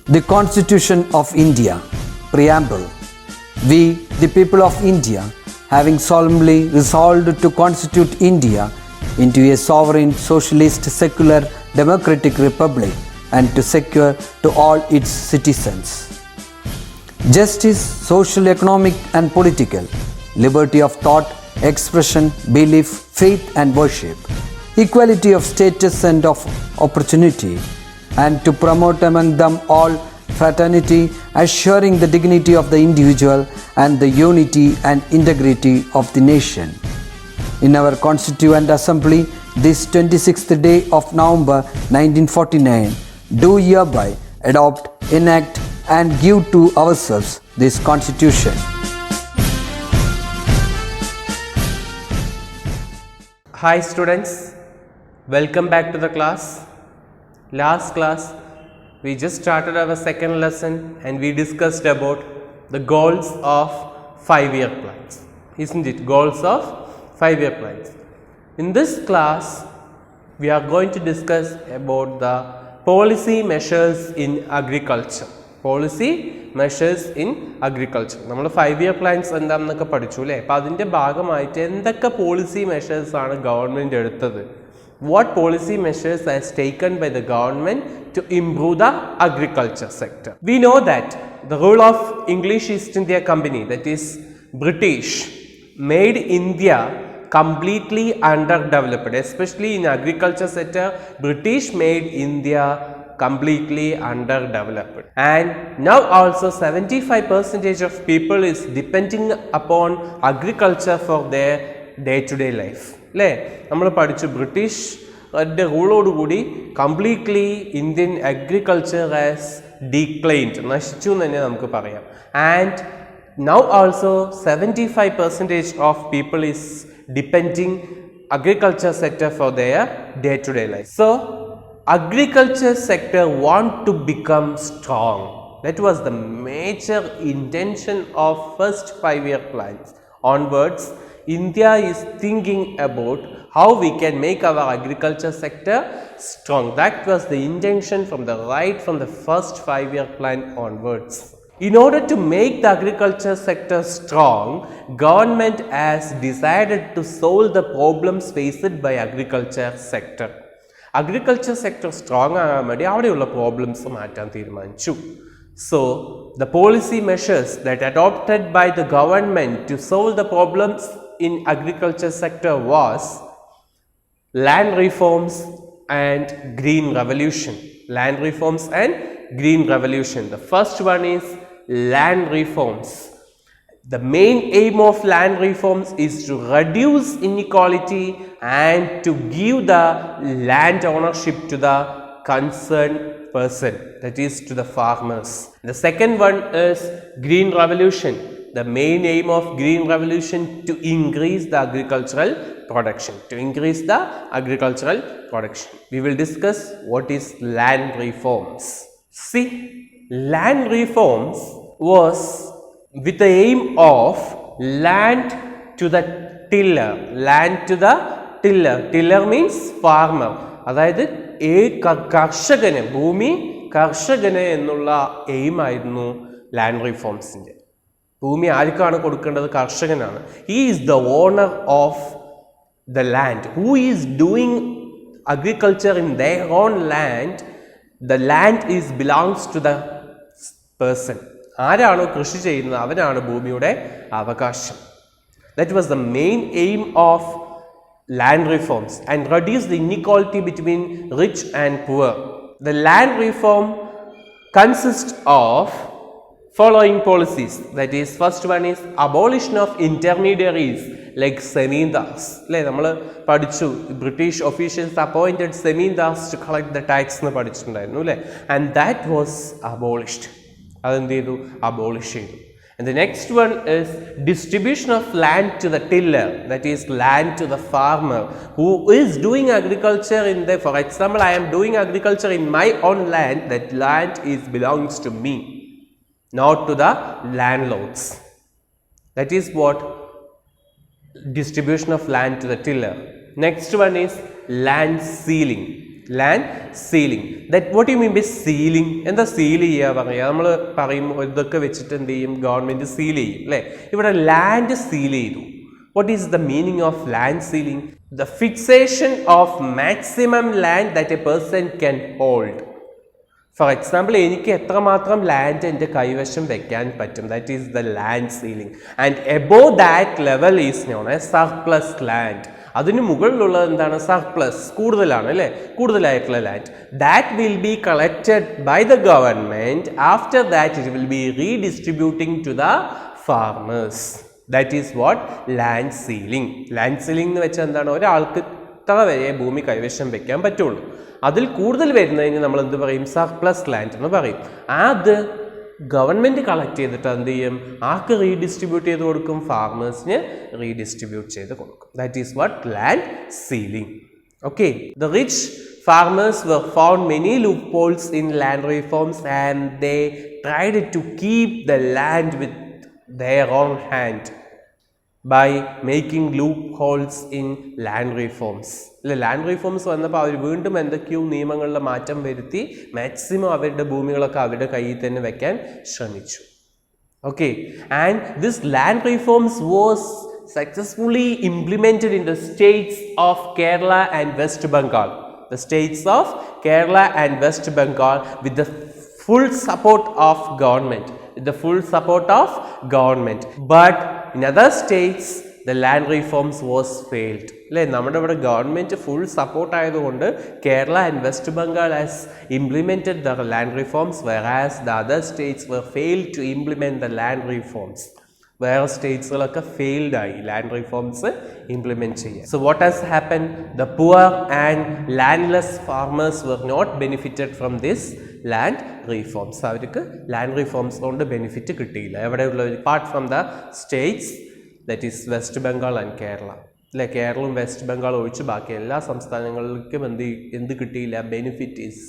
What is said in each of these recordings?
The Constitution of India, Preamble. We, the people of India, having solemnly resolved to constitute India into a sovereign, socialist, secular, democratic republic and to secure to all its citizens justice, social, economic and political, liberty of thought, expression, belief, faith and worship, equality of status and of opportunity, and to promote among them all fraternity, assuring the dignity of the individual and the unity and integrity of the nation. In our Constituent Assembly, this 26th day of November 1949, do hereby adopt, enact and give to ourselves this Constitution. Hi students, welcome back to the class. Last class we just started our second lesson and we discussed about the goals of 5-year plans, isn't it? Goals of 5-year plans. In this class we are going to discuss about the policy measures in agriculture. Policy measures in agriculture. നമ്മൾ 5-year plans എന്താണെന്നൊക്കെ പഠിച്ചു അല്ലേ? അപ്പോൾ അതിൻ്റെ ഭാഗമായിട്ട് എന്തൊക്കെ policy measures ആണ് government എടുത്തത്? What policy measures has taken by the government to improve the agriculture sector? We know that the rule of English East India Company, that is British, made India completely underdeveloped, especially in agriculture sector. British made India completely underdeveloped, and now also 75% of people is depending upon agriculture for their day-to-day life. അല്ലേ? നമ്മൾ പഠിച്ചു British റൂളോടുകൂടി completely Indian agriculture has declined, നശിച്ചു എന്ന് തന്നെ നമുക്ക് പറയാം. And now also 75% of people is depending agriculture sector for their day-to-day life. So agriculture sector want to become strong. That was the major intention of first 5-year plans. Onwards, India is thinking about how we can make our agriculture sector strong. That was the intention from the first 5-year plan onwards. In order to make the agriculture sector strong, government has decided to solve the problems faced by agriculture sector. Agriculture sector strong ആകാൻ വേണ്ടി അവിടെയുള്ള problems മാറ്റാൻ തീരുമാനിച്ചു. So the policy measures that adopted by the government to solve the problems in agriculture sector was land reforms and green revolution. Land reforms and green revolution. The first one is land reforms. The main aim of land reforms is to reduce inequality and to give the land ownership to the concerned person, that is to the farmers. The second one is green revolution. The main aim of green revolution to increase the agricultural production. We will discuss what is land reforms. See, land reforms was with the aim of land to the tiller. Tiller means farmer. അതായത് കർഷകന് എന്നുള്ള aim ആയിരുന്നു land റിഫോംസിൻ്റെ. ഭൂമി ആർക്കാണ് കൊടുക്കേണ്ടത്? കർഷകനാണ്. He is the owner of the land. Who is doing agriculture in their own land, the land is belongs to the person. ആരാണോ കൃഷി ചെയ്യുന്നത് അവനാണ് ഭൂമിയുടെ അവകാശം. That was the main aim of land reforms and reduce the inequality between rich and poor. The land reform consists of following policies. That is, first one is abolition of intermediaries like zemindars. അല്ലേ, നമ്മൾ പഠിച്ചു British officials appointed zemindars to collect the tax എന്ന് പഠിച്ചിട്ടുണ്ടായിരുന്നു അല്ലേ. And that was abolished. അതെന്ത് ചെയ്തു? Abolish ചെയ്തു. And the next one is distribution of land to the tiller, that is land to the farmer who is doing agriculture in the, for example, I am doing agriculture in my own land, that land belongs to me, not to the landlords. That is what distribution of land to the tiller. Next one is land ceiling. land sealing. That what do you mean by sealing? എന്താ seal ചെയ്യുക പറയുക? നമ്മൾ പറയും ഇതൊക്കെ വെച്ചിട്ട് എന്ത് ചെയ്യും? Government seal ചെയ്യും അല്ലേ? ഇവിടെ ലാൻഡ് സീൽ ചെയ്തു. What is the meaning of land sealing? The fixation of maximum land that a person can hold. For example എനിക്ക് എത്രമാത്രം ലാൻഡ് എൻ്റെ കൈവശം വെക്കാൻ പറ്റും, that is the land ceiling. And above that level is non a surplus land. അതിന് മുകളിലുള്ളത് എന്താണ്? Surplus, കൂടുതലാണ് അല്ലേ, കൂടുതലായിട്ടുള്ള land. That will be collected by the government. After that it will be redistributing to the farmers. That is what land ceiling. Land ceiling എന്ന് വെച്ചാൽ എന്താണ്? ഒരാൾക്ക് ഇത്ര വരെ ഭൂമി കൈവശം വെക്കാൻ പറ്റുള്ളൂ. അതിൽ കൂടുതൽ വരുന്നതിന് നമ്മൾ എന്ത് പറയും? സർപ്ലസ് ലാൻഡ് എന്ന് പറയും. അത് ഗവൺമെൻറ് കളക്ട് ചെയ്തിട്ട് എന്ത് ചെയ്യും? ആർക്ക് റീഡിസ്ട്രിബ്യൂട്ട് ചെയ്ത് കൊടുക്കും? ഫാർമേഴ്സിന് റീഡിസ്ട്രിബ്യൂട്ട് ചെയ്ത് കൊടുക്കും. That is what land ceiling. Okay, the rich farmers were found many loopholes in land reforms and they tried to keep the land with their own hand by making loopholes in land reforms. Land reforms വന്നപ്പോൾ അവർ വീണ്ടും എന്തൊക്കെയോ നിയമങ്ങളിലെ മാറ്റം വരുത്തി maximum അവരുടെ ഭൂമികളൊക്കെ അവരുടെ കയ്യിൽ തന്നെ വെക്കാൻ ശ്രമിച്ചു. Okay, and this land reforms was successfully implemented in the states of Kerala and West Bengal. The states of Kerala and West Bengal with the full support of government. With the full support of government. But in other states, the land reforms was failed. അല്ലേ, നമ്മുടെ ഇവിടെ government full support ആയതുകൊണ്ട് Kerala and West Bengal has implemented the land reforms, whereas the other states were failed to implement the land reforms. വേറെ സ്റ്റേറ്റ്സുകളൊക്കെ failed ആയി land reforms implement ചെയ്യാൻ. So what has happen? The poor and landless farmers were not benefited from this land reforms. അവർക്ക് land reforms കൊണ്ട് benefit കിട്ടിയില്ല. എവിടെയുള്ളവർ? Apart from the states that is West Bengal and Kerala. അല്ലെ, കേരളവും വെസ്റ്റ് ബംഗാൾ ഒഴിച്ച് ബാക്കി എല്ലാ സംസ്ഥാനങ്ങളിലേക്കും എന്ത് കിട്ടിയില്ല? Benefit is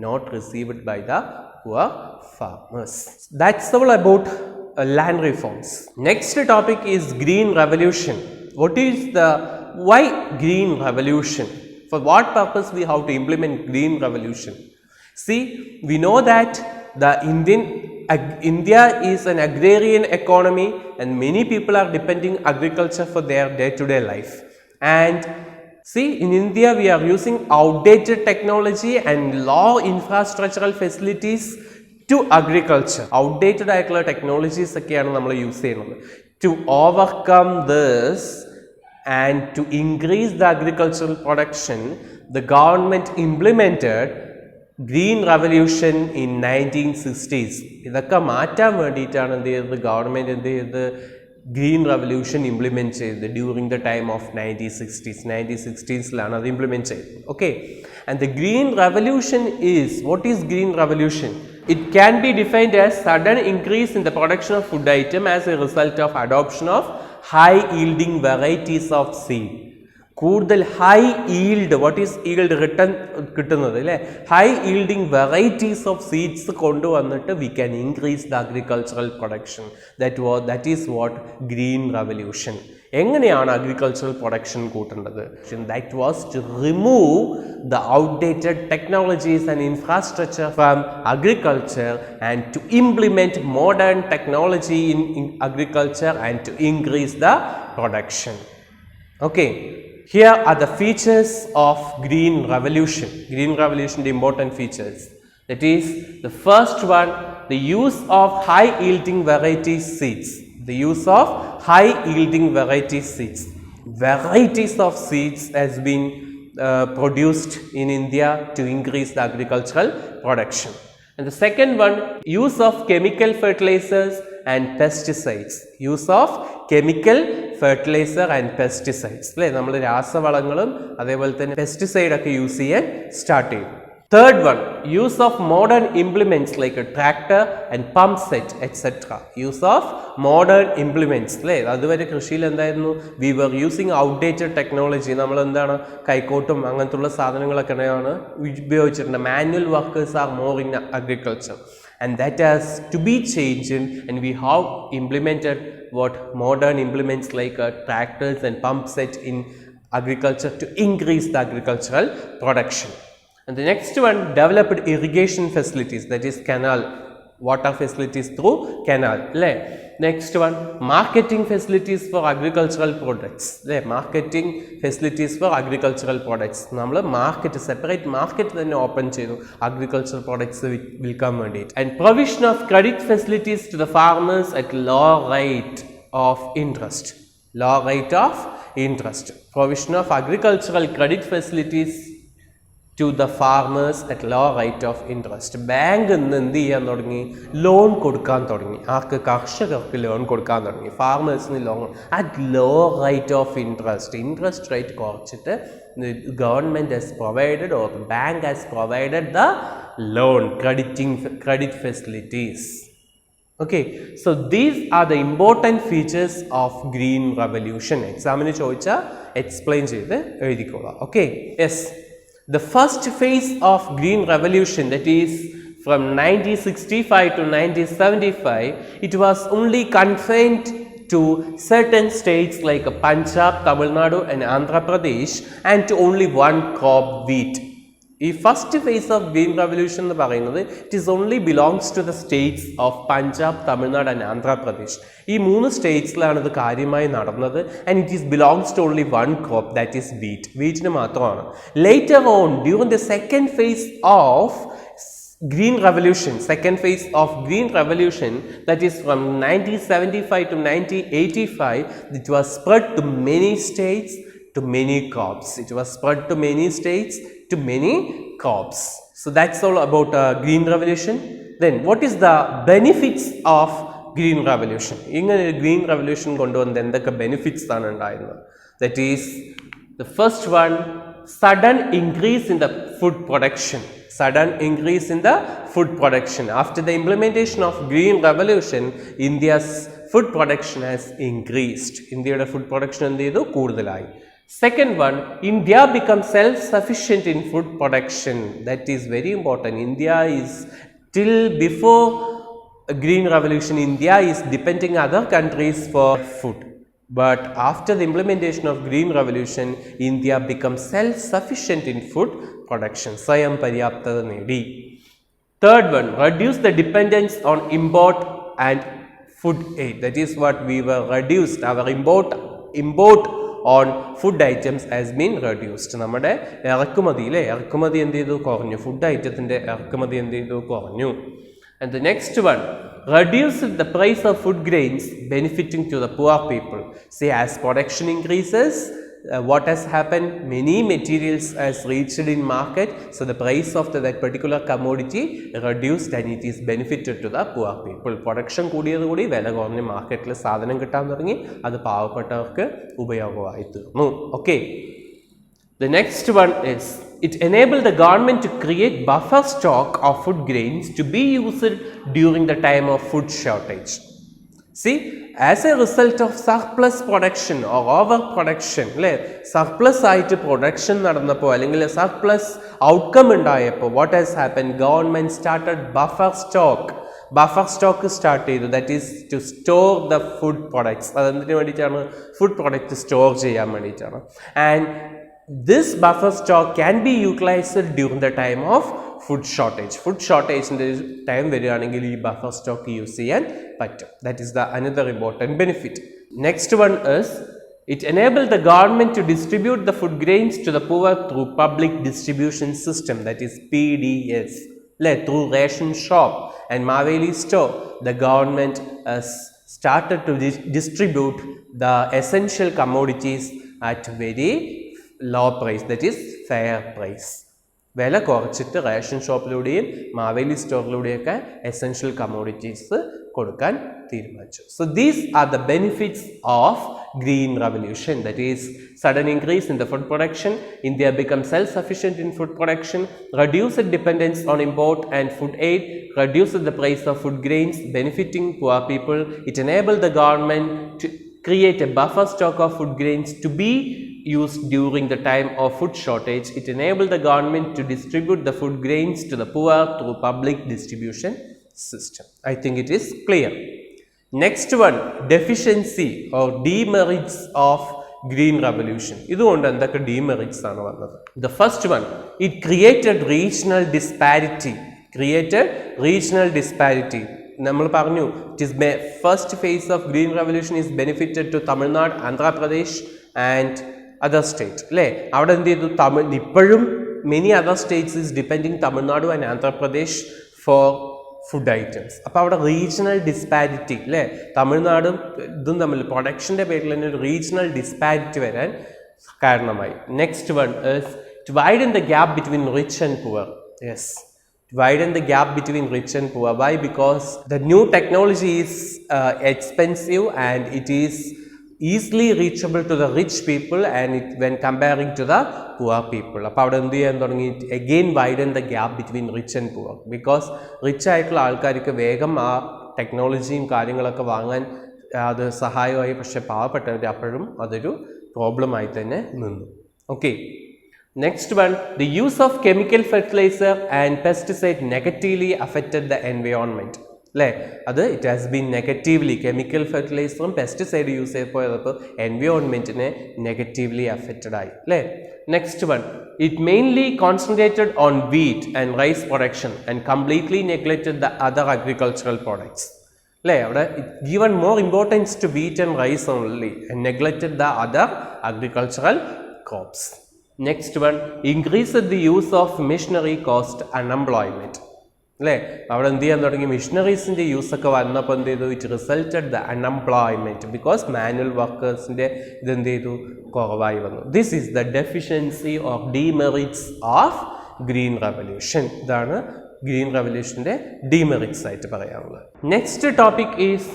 not received by the poor farmers. That's all about land reforms. Next topic is green revolution. What is why green revolution? For what purpose we have to implement green revolution? See, we know that the India is an agrarian economy and many people are depending agriculture for their day-to-day life. And see, in India we are using outdated technology and low infrastructural facilities to agriculture. Outdated ആയിട്ടുള്ള technologies ഒക്കെയാണ് നമ്മൾ use ചെയ്യുന്നത്. To overcome this and to increase the agricultural production, the government implemented green revolution in 1960s. ഇതൊക്കെ മാറ്റാൻ വേണ്ടിയിട്ടാണ് എന്ത് ചെയ്തത്? Government എന്ത് ചെയ്തത്? ഗ്രീൻ റവല്യൂഷൻ ഇംപ്ലിമെൻറ്റ് ചെയ്തത് during the time of 1960s അത് ഇംപ്ലിമെൻറ്റ് ചെയ്തത്. Okay, and the green revolution is, what is green revolution? It can be defined as sudden increase in the production of food item as a result of adoption of high yielding varieties of seed. കൂടുതൽ high yield, what is yield? Return കിട്ടുന്നത് അല്ലേ? High yielding varieties of seeds കൊണ്ടുവന്നിട്ട് we can increase the agricultural production. That is what green revolution. എങ്ങനെയാണ് agricultural production കൂട്ടേണ്ടത്? That was to remove the outdated technologies and infrastructure from agriculture and to implement modern technology in agriculture and to increase the production. Okay, here are the features of green revolution. Green revolution, the important features. That is, the first one, the use of high yielding variety seeds. The use of high yielding variety seeds. Varieties of seeds has been produced in India to increase the agricultural production. And the second one, use of chemical fertilizers and pesticides. Use of chemical fertilizer and pesticides. അല്ലേ, നമ്മൾ രാസവളങ്ങളും അതേപോലെ തന്നെ pesticide ഒക്കെ use ചെയ്യാൻ start ചെയ്യും. Third one, use of modern implements like a tractor and pump set etc. Use of modern implements. അല്ലേ, അതുവരെ കൃഷിയിൽ എന്തായിരുന്നു? We were using outdated technology. നമ്മൾ എന്താണ്? കൈക്കോട്ടും അങ്ങനത്തുള്ള സാധനങ്ങളൊക്കെയാണ് ഉപയോഗിച്ചിട്ടുണ്ട്. Manual workers are more in agriculture. And that has to be changed and we have implemented what modern implements like tractors and pump set in agriculture to increase the agricultural production. And the next one, developed irrigation facilities, that is canal, water facilities through canal. Next one, marketing facilities for agricultural products. Marketing facilities for agricultural products. നമ്മൾ market separate market തന്നെ open ചെയ്തു agricultural products വിൽക്കാൻ വേണ്ടിയിട്ട്. And provision of credit facilities to the farmers at low rate of interest. Low rate of interest. Provision of agricultural credit facilities to the farmers at low rate of interest. Bank എന്ത് ചെയ്യാൻ തുടങ്ങി? Loan കൊടുക്കാൻ തുടങ്ങി. ആർക്ക്? കർഷകർക്ക് loan കൊടുക്കാൻ തുടങ്ങി. ഫാർമേഴ്സിന് loan at low rate of interest. Interest rate കുറച്ചിട്ട് government has provided or bank has provided the loan credit facilities. Okay, so these are the important features of green revolution. Examine choicha explain cheythu ezhudikolla. Okay, yes, the first phase of green revolution, that is from 1965 to 1975, it was only confined to certain states like Punjab, Tamil Nadu and Andhra Pradesh, and to only one crop, wheat. ഈ first phase of green revolution എന്ന് പറയുന്നത് it is only belongs to the states of Punjab, Tamil Nadu and Andhra Pradesh. ഈ 3 സ്റ്റേറ്റ്സിലാണ് ഇത് കാര്യമായി നടന്നത്. And it is belongs to only one crop, that is wheat. വീറ്റിന് മാത്രമാണ്. Later on during the second phase of green revolution, second phase of green revolution, that is from 1975 to 1985, it was spread to many states, to many crops. It was spread to many states, to many crops. So that's all about green revolution. Then what is the benefits of green revolution? ഇങ്ങനെ green revolution കൊണ്ടുവന്ന എന്തൊക്കെ benefits ആണ് ഉണ്ടായിരുന്നത്? That is, the first one, sudden increase in the food production. Sudden increase in the food production. After the implementation of green revolution, India's food production has increased. India's food production എന്ത് ചെയ്തു? കൂടുതലായി. Second one, India becomes self-sufficient in food production. That is very important. India is, till before green revolution, India is depending other countries for food. But after the implementation of green revolution, India becomes self-sufficient in food production. Swayam Paryaptata nedi. Third one, reduce the dependence on import and food aid. That is what we were reduced. Our import on food items has been reduced. നമ്മുടെ ഇറക്കുമതി എന്ത് ചെയ്തു? കുറഞ്ഞു. Food ഐറ്റത്തിൻ്റെ ഇറക്കുമതി എന്ത് ചെയ്തു? കുറഞ്ഞു. And the next one, reduce the price of food grains benefiting to the poor people. See, as production increases, what has happened? Many materials has reached in market, so the price of that particular commodity reduced and it is benefited to the poor people. Production കൂടിയതുകൂടി വില കുറഞ്ഞ് മാർക്കറ്റിൽ സാധനം കിട്ടാൻ തുടങ്ങി. അത് പാവപ്പെട്ടവർക്ക് ഉപയോഗമായി തീർന്നു. Okay. The next one is, it enabled the government to create buffer stock of food grains to be used during the time of food shortage. See, as a result of surplus production or overproduction, surplus ആയിട്ട് production നടന്നപ്പോൾ അല്ലെങ്കിൽ surplus outcome ഉണ്ടായപ്പോൾ what has happened? Government started buffer stock. Buffer stock start ചെയ്തു. That is to store the food products. അതെന്തിനു വേണ്ടിയിട്ടാണ്? Food product store ചെയ്യാൻ വേണ്ടിയിട്ടാണ്. And this buffer stock can be utilized during the time of food shortage. Food shortage in the time വരികയാണെങ്കിൽ ഈ buffer stock use ചെയ്യാൻ പറ്റും. That is the another important benefit. Next one is, it enabled the government to distribute the food grains to the poor through public distribution system, that is PDS. Through ration shop and Maveli store, the government has started to distribute the essential commodities at very low price, that is fair price. വില കുറച്ചിട്ട് ration ഷോപ്പിലൂടെയും Maveli സ്റ്റോറിലൂടെയൊക്കെ essential commodities കൊടുക്കാൻ തീരുമാനിച്ചു. So these are the benefits of green revolution, that is sudden increase in the food production. India becomes self-sufficient in food production, reduced dependence on import and food aid, reduced the price of food grains benefiting poor people. It enabled the government to create a buffer stock of food grains to be used during the time of food shortage. It enabled the government to distribute the food grains to the poor through public distribution system. I think it is clear. Next one, deficiency or demerits of green revolution. ഇതുകൊണ്ട് എന്തൊക്കെ demerits ആണ് വന്നത്? The first one, it created regional disparity. നമ്മൾ പറഞ്ഞു it is first phase of green revolution is benefited to Tamil Nadu, Andhra Pradesh and other state അല്ലേ. അവിടെ എന്ത് ചെയ്തു? ഇപ്പോഴും many other states is depending Tamil Nadu and Andhra Pradesh for food items. അപ്പോൾ അവിടെ റീജിയണൽ ഡിസ്പാരിറ്റി അല്ലേ, തമിഴ്നാടും ഇതും തമ്മിൽ പ്രൊഡക്ഷൻ്റെ പേരിൽ തന്നെ ഒരു റീജിയണൽ ഡിസ്പാരിറ്റി വരാൻ കാരണമായി. Next one is to widen the gap between rich and poor. Yes, widen the gap between rich and poor. Why? Because the new technology is expensive and it is easily reachable to the rich people and when comparing to the poor people. അപ്പോൾ അവിടെ എന്ത് ചെയ്യാൻ തുടങ്ങി? again widen the gap between rich and poor because rich ആയിട്ടുള്ള ആൾക്കാർക്ക് വേഗം ആ ടെക്നോളജിയും കാര്യങ്ങളൊക്കെ വാങ്ങാൻ അത് സഹായമായി. പക്ഷെ പാവപ്പെട്ടവർ അപ്പോഴും അതൊരു പ്രോബ്ലമായി തന്നെ നിന്നു. Okay, next one, the use of chemical fertilizer and pesticide negatively affected the environment. അല്ലേ, അത് it has been negatively, chemical ഫെർട്ടിലൈസറും പെസ്റ്റിസൈഡ് യൂസ് ചെയ്തപ്പോൾ എൻവയോൺമെൻറ്റിനെ നെഗറ്റീവ്ലി അഫക്റ്റഡ് ആയി അല്ലേ. Next one, it mainly concentrated on wheat and rice production and completely neglected the other agricultural products അല്ലേ. അവിടെ it given more importance to wheat and rice only and neglected the other agricultural crops. Next one, increased the use of machinery caused unemployment. അല്ലേ, അവിടെ എന്ത് ചെയ്യാൻ തുടങ്ങി? മിഷനറീസിൻ്റെ യൂസൊക്കെ വന്നപ്പോൾ എന്ത് ചെയ്തു? It resulted the unemployment because manual വർക്കേഴ്സിൻ്റെ ഇതെന്ത് ചെയ്തു? കുറവായി വന്നു. This is the deficiency of demerits of green revolution. ഇതാണ് ഗ്രീൻ റവല്യൂഷൻ്റെ ഡീമെറിറ്റ്സ് ആയിട്ട് പറയാനുള്ളത്. Next topic is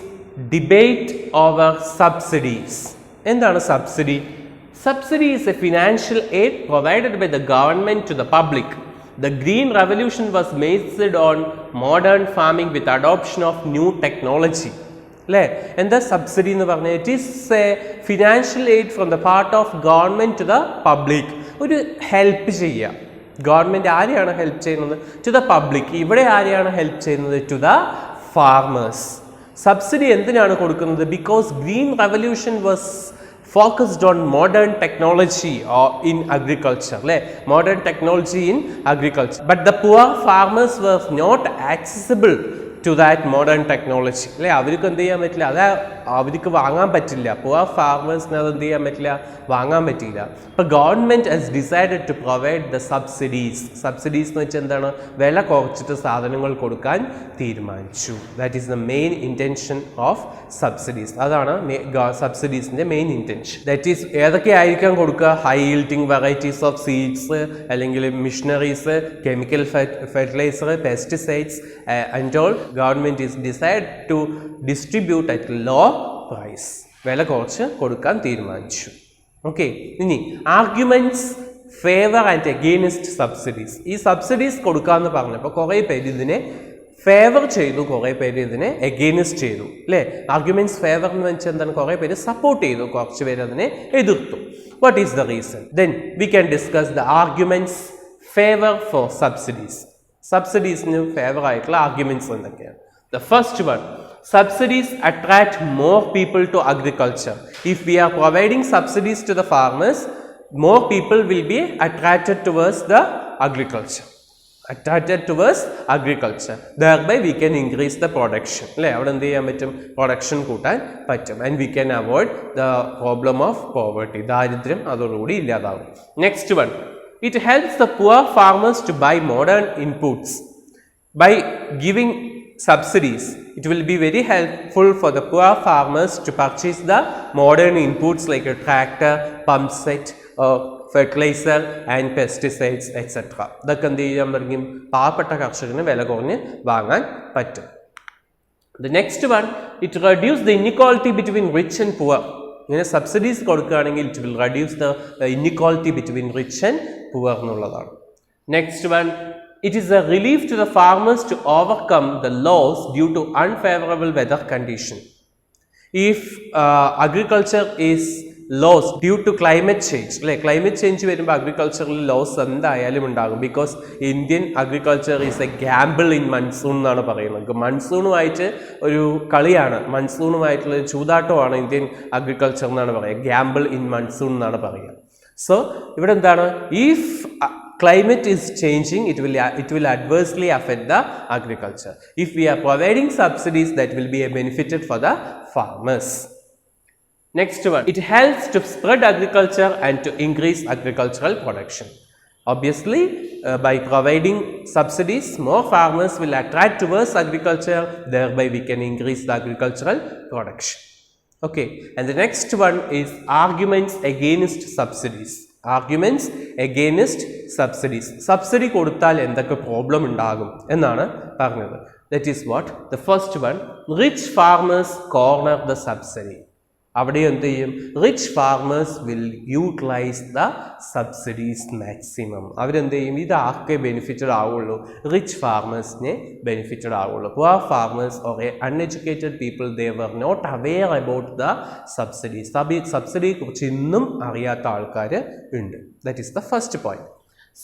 debate over subsidies. എന്താണ് subsidy? Subsidy is a financial aid provided by the government to the public. The Green Revolution was based on modern farming with adoption of new technology. അല്ലേ, എന്താ subsidy എന്ന് പറഞ്ഞാൽ? It is a financial aid from the part of government to the public. ഒരു help ചെയ്യുക. Government ആരെയാണ് help ചെയ്യുന്നത്? To the public. ഇവിടെ ആരെയാണ് ഹെൽപ്പ് ചെയ്യുന്നത്? To the farmers. സബ്സിഡി എന്തിനാണ് കൊടുക്കുന്നത്? Because green revolution was focused on modern technology or in agriculture, modern technology in agriculture, but the poor farmers were not accessible to that modern technology. അവർക്കും എന്ത് ചെയ്യാൻ പറ്റില്ല, അത് അവർക്ക് വാങ്ങാൻ പറ്റില്ല. പുവർ ഫാർമേഴ്സിന് അത് എന്ത് ചെയ്യാൻ പറ്റില്ല, വാങ്ങാൻ പറ്റില്ല. അപ്പോൾ government has decided to provide the subsidies. Subsidies എന്ന് വെച്ചാൽ എന്താണ്? വില കുറച്ചിട്ട് സാധനങ്ങൾ കൊടുക്കാൻ തീരുമാനിച്ചു. That is the main intention of subsidies. അതാണ് സബ്സിഡീസിൻ്റെ മെയിൻ ഇൻറ്റൻഷൻ. ദാറ്റ് ഈസ് ഏതൊക്കെയായിരിക്കാം കൊടുക്കുക? High yielding varieties of seeds, അല്ലെങ്കിൽ machineries, chemical fertiliser, pesticides and all. Government is decided to distribute at low price. വില കുറച്ച് കൊടുക്കാൻ തീരുമാനിച്ചു. ഓക്കെ, ഇനി arguments favour and against subsidies. ഈ സബ്സിഡീസ് കൊടുക്കാമെന്ന് പറഞ്ഞപ്പോൾ കുറേ പേര് ഇതിനെ ഫേവർ ചെയ്തു, കുറേ പേര് ഇതിനെ അഗെയിൻസ്റ്റ് ചെയ്തു അല്ലേ. ആർഗ്യുമെന്റ്സ് ഫേവർ എന്ന് വെച്ചാൽ എന്താണ്? കുറേ പേര് സപ്പോർട്ട് ചെയ്തു, കുറച്ച് പേര് അതിനെ എതിർത്തു. What is the reason? Then we can discuss the arguments favour for subsidies. സബ്സിഡീസിന് ഫേവർ ആയിട്ടുള്ള ആർഗ്യുമെന്റ്സ് എന്തൊക്കെയാണ്? The first one, subsidies attract more people to agriculture. If we are providing subsidies to the farmers, more people will be attracted towards the agriculture. Thereby we can increase the production. അല്ലേ, അവിടെ എന്ത് ചെയ്യാൻ പറ്റും? Production കൂട്ടാൻ പറ്റും. And we can avoid the problem of poverty. ദാരിദ്ര്യം അതോടുകൂടി ഇല്ലാതാവും. Next one, it helps the poor farmers to buy modern inputs. By giving subsidies, it will be very helpful for the poor farmers to purchase the modern inputs like a tractor, pump set, fertilizer and pesticides etc. ഇതൊക്കെ എന്ത് ചെയ്യാൻ പറ്റും? പാവപ്പെട്ട കർഷകന് വില കുറഞ്ഞ് വാങ്ങാൻ പറ്റും. The next one, it reduces the inequality between rich and poor. ഇങ്ങനെ സബ്സിഡീസ് കൊടുക്കുകയാണെങ്കിൽ it will reduce the inequality between rich and poor എന്നുള്ളതാണ്. Next one, it is a relief to the farmers to overcome the loss due to unfavourable weather condition. If agriculture is lost due to climate change. Climate change വരുമ്പോൾ agricultural loss എന്തായാലും ഉണ്ടാകും because Indian agriculture is a gamble in monsoon എന്നാണ് പറയുന്നത്. മൺസൂണുമായിട്ട് ഒരു കളിയാണ്, മൺസൂണുമായിട്ടുള്ള ചൂതാട്ടമാണ് Indian agriculture എന്നാണ് പറയുക. gamble in monsoon എന്നാണ് പറയുക. So ഇവിടെ എന്താണ്, if climate is changing, it will adversely affect the agriculture. If we are providing subsidies, that will be a benefit for the farmers. Next one, it helps to spread agriculture and to increase agricultural production. Obviously, by providing subsidies, more farmers will attract towards agriculture, thereby we can increase the agricultural production. Okay, and the next one is arguments against subsidies. Arguments against subsidies. Subsidy കൊടുത്താൽ എന്തൊക്കെ problem ഉണ്ടാകും എന്നാണ് പറഞ്ഞത്. That is what? The first one, rich farmers corner the subsidy. അവിടെ എന്ത് ചെയ്യും? Rich farmers will utilise the subsidies maximum. അവരെന്ത് ചെയ്യും? ഇത് ആർക്കേ ബെനിഫിറ്റഡ് ആവുള്ളൂ? റിച്ച് ഫാർമേഴ്സിനെ ബെനിഫിറ്റഡ് ആവുള്ളൂ. Poor farmers or uneducated people, they were not aware about the subsidies. സബ്സിഡിയെ കുറിച്ച് ഇന്നും അറിയാത്ത ആൾക്കാർ ഉണ്ട്. That is the first point.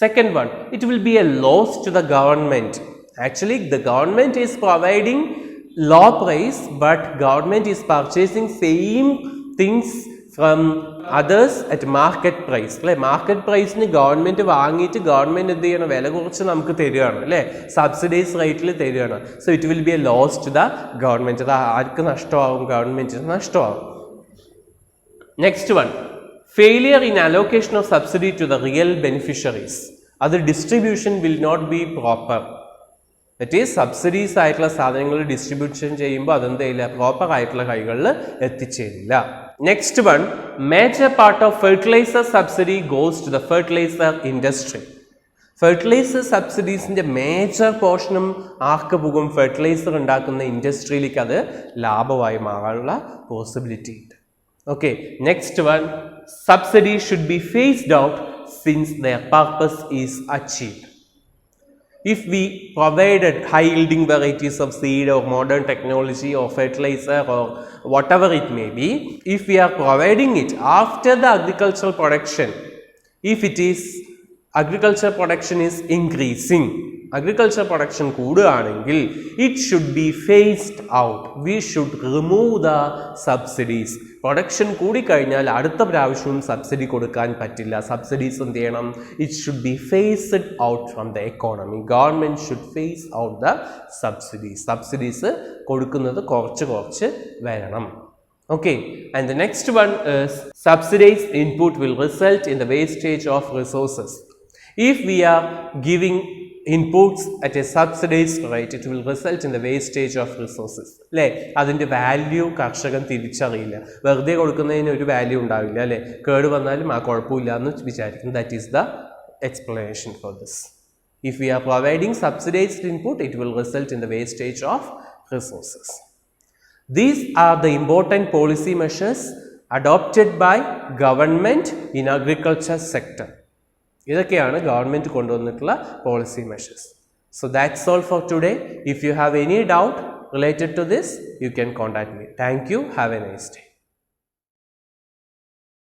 Second one, it will be a loss to the government. Actually, the government is providing low price, but government is purchasing same things from others at market price. അല്ലേ, market പ്രൈസിന് government വാങ്ങിയിട്ട് government എന്ത് ചെയ്യണം? വില കുറച്ച് നമുക്ക് തരികയാണ്, അല്ലേ, സബ്സിഡൈസ് റേറ്റിൽ തരികയാണ്. So it will be a loss to the government. അത് ആർക്ക് നഷ്ടമാകും? ഗവൺമെൻറ്റിന് നഷ്ടമാകും. Next one, failure in allocation of subsidy to the real beneficiaries. അത് distribution will not be proper. That is subsidies ആയിട്ടുള്ള സാധനങ്ങൾ ഡിസ്ട്രിബ്യൂഷൻ ചെയ്യുമ്പോൾ അതെന്ത് ചെയ്യില്ല? പ്രോപ്പർ ആയിട്ടുള്ള കൈകളിൽ എത്തിച്ചേരില്ല. Next one, major part of fertiliser subsidy goes to the fertiliser industry. Fertiliser സബ്സിഡീസിൻ്റെ മേജർ പോർഷനും ആർക്ക് പോകും? ഫെർട്ടിലൈസർ ഉണ്ടാക്കുന്ന ഇൻഡസ്ട്രിയിലേക്ക് അത് ലാഭമായി മാറാനുള്ള പോസിബിലിറ്റി ഉണ്ട്. Okay, next one, subsidy should be phased out since their purpose is achieved. If we provided high yielding varieties of seed or modern technology or fertilizer or whatever it may be, if we are providing it after the agricultural production, if it is agriculture production is increasing, agriculture production കൂടുകയാണെങ്കിൽ it should be phased out. We should remove the subsidies. Production കൂടിക്കഴിഞ്ഞാൽ അടുത്ത പ്രാവശ്യവും subsidy കൊടുക്കാൻ പറ്റില്ല. Subsidies എന്ത് ചെയ്യണം? It should be phased out from the economy. Government should phase out the subsidies. Subsidies കൊടുക്കുന്നത് കുറച്ച് വരണം. Okay, and the next one is subsidized input will result in the wastage of resources. If we are giving inputs at a subsidized rate, it will result in the wastage of resources. അല്ലേ, അതിൻ്റെ value കർഷകൻ തിരിച്ചറിയില്ല. വെറുതെ കൊടുക്കുന്നതിന് ഒരു value ഉണ്ടാവില്ല, അല്ലേ, കേട് വന്നാലും ആ കുഴപ്പമില്ല എന്ന് വിചാരിക്കും. That is the explanation for this. If we are providing subsidized input, it will result in the wastage of resources. These are the important policy measures adopted by government in agriculture sector. ഇതൊക്കെയാണ് government കൊണ്ടുവന്നിട്ടുള്ള policy measures. So that's all for today. If you have any doubt related to this, you can contact me. Thank you. Have a nice day.